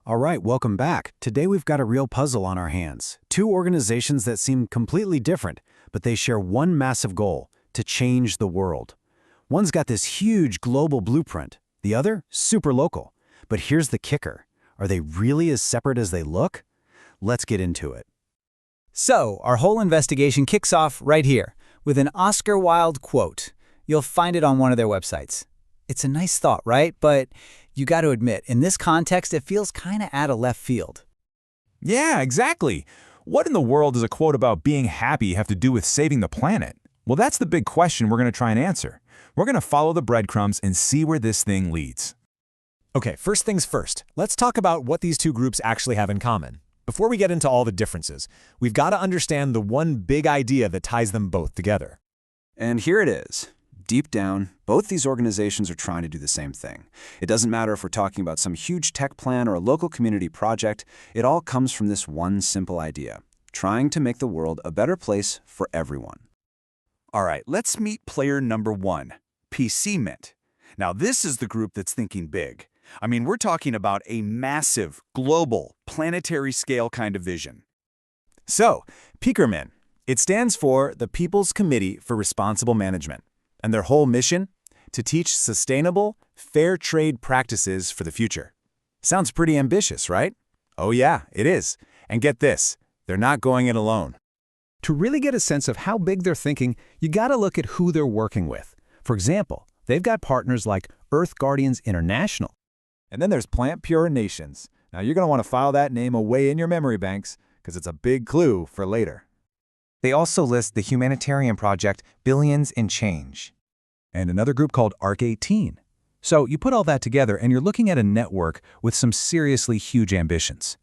All right, welcome back. Today we've got a real puzzle on our hands. Two organizations that seem completely different, but they share one massive goal: to change the world. One's got this huge global blueprint, the other, super local. But here's the kicker. Are they really as separate as they look? Let's get into it. So, our whole investigation kicks off right here with an Oscar Wilde quote. You'll find it on one of their websites. It's a nice thought, right? But you got to admit, in this context, it feels kind of out of left field. Yeah, exactly. What in the world does a quote about being happy have to do with saving the planet? Well, that's the big question we're going to try and answer. We're going to follow the breadcrumbs and see where this thing leads. Okay, first things first. Let's talk about what these two groups actually have in common. Before we get into all the differences, we've got to understand the one big idea that ties them both together. And here it is. Deep down, both these organizations are trying to do the same thing. It doesn't matter if we're talking about some huge tech plan or a local community project, it all comes from this one simple idea: trying to make the world a better place for everyone. All right, let's meet player number one, PC Mint. Now, this is the group that's thinking big. I mean, we're talking about a massive, global, planetary scale kind of vision. So, Peakerman. It stands for the People's Committee for Responsible Management. And their whole mission? To teach sustainable, fair trade practices for the future. Sounds pretty ambitious, right? Oh yeah, it is. And get this, they're not going it alone. To really get a sense of how big they're thinking, you gotta look at who they're working with. For example, they've got partners like Earth Guardians International. And then there's Plant Pure Nations. Now you're going to want to file that name away in your memory banks because it's a big clue for later. They also list the humanitarian project Billions in Change. And another group called ARC-18. So you put all that together and you're looking at a network with some seriously huge ambitions.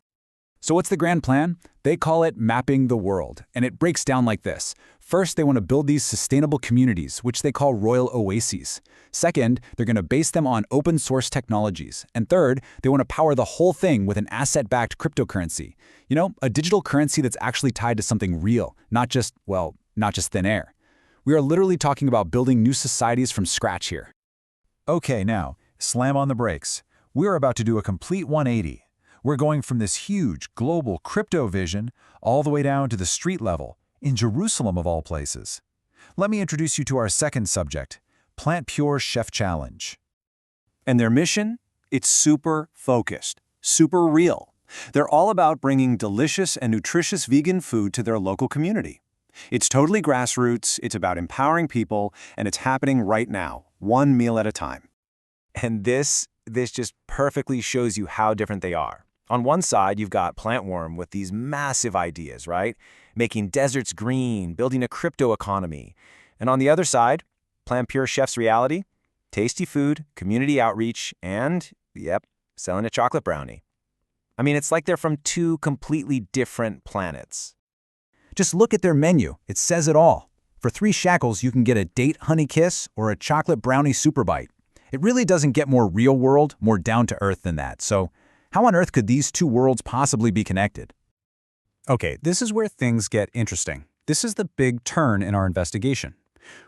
So what's the grand plan? They call it Mapping the World, and it breaks down like this. First, they want to build these sustainable communities, which they call Royal Oases. Second, they're going to base them on open source technologies. And third, they want to power the whole thing with an asset-backed cryptocurrency. You know, a digital currency that's actually tied to something real, not just thin air. We are literally talking about building new societies from scratch here. Okay, now, slam on the brakes. We're about to do a complete 180. We're going from this huge, global crypto vision all the way down to the street level, in Jerusalem of all places. Let me introduce you to our second subject, Plant Pure Chef Challenge. And their mission? It's super focused, super real. They're all about bringing delicious and nutritious vegan food to their local community. It's totally grassroots, it's about empowering people, and it's happening right now, one meal at a time. And this just perfectly shows you how different they are. On one side, you've got Plantworm with these massive ideas, right? Making deserts green, building a crypto economy. And on the other side, Plant Pure Chef's reality: tasty food, community outreach, and, yep, selling a chocolate brownie. I mean, it's like they're from two completely different planets. Just look at their menu. It says it all. For 3 shekels, you can get a date honey kiss or a chocolate brownie super bite. It really doesn't get more real world, more down to earth than that. So how on earth could these two worlds possibly be connected? Okay, this is where things get interesting. This is the big turn in our investigation.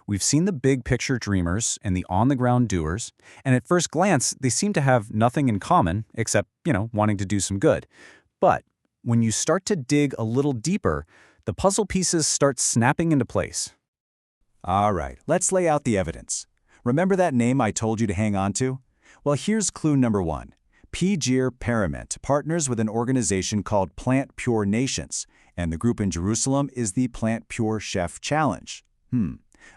We've seen the big picture dreamers and the on-the-ground doers, and at first glance, they seem to have nothing in common except, wanting to do some good. But when you start to dig a little deeper, the puzzle pieces start snapping into place. All right, let's lay out the evidence. Remember that name I told you to hang on to? Well, here's clue number 1. PGIR Parament partners with an organization called Plant Pure Nations, and the group in Jerusalem is the Plant Pure Chef Challenge.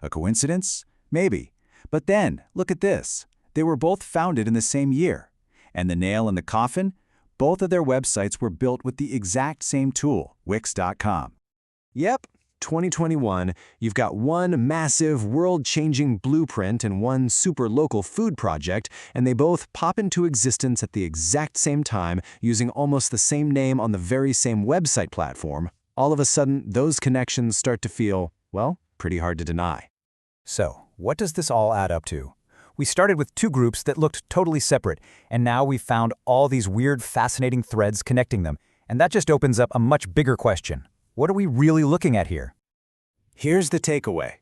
A coincidence? Maybe. But then, look at this. They were both founded in the same year. And the nail in the coffin? Both of their websites were built with the exact same tool, Wix.com. Yep, 2021, you've got one massive, world-changing blueprint and one super local food project, and they both pop into existence at the exact same time using almost the same name on the very same website platform. All of a sudden, those connections start to feel, well, pretty hard to deny. So, what does this all add up to? We started with two groups that looked totally separate, and now we've found all these weird, fascinating threads connecting them. And that just opens up a much bigger question. What are we really looking at here? Here's the takeaway.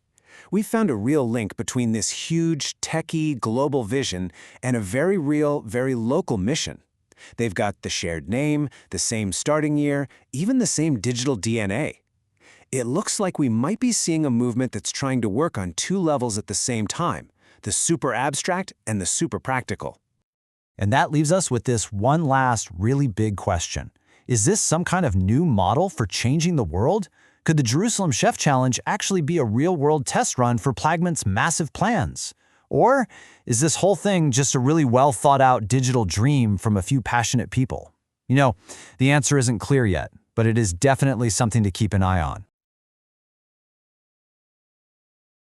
We found a real link between this huge, techie, global vision and a very real, very local mission. They've got the shared name, the same starting year, even the same digital DNA. It looks like we might be seeing a movement that's trying to work on two levels at the same time, the super abstract and the super practical. And that leaves us with this one last really big question. Is this some kind of new model for changing the world? Could the Jerusalem Chef Challenge actually be a real-world test run for Plagman's massive plans? Or is this whole thing just a really well-thought-out digital dream from a few passionate people? You know, the answer isn't clear yet, but it is definitely something to keep an eye on.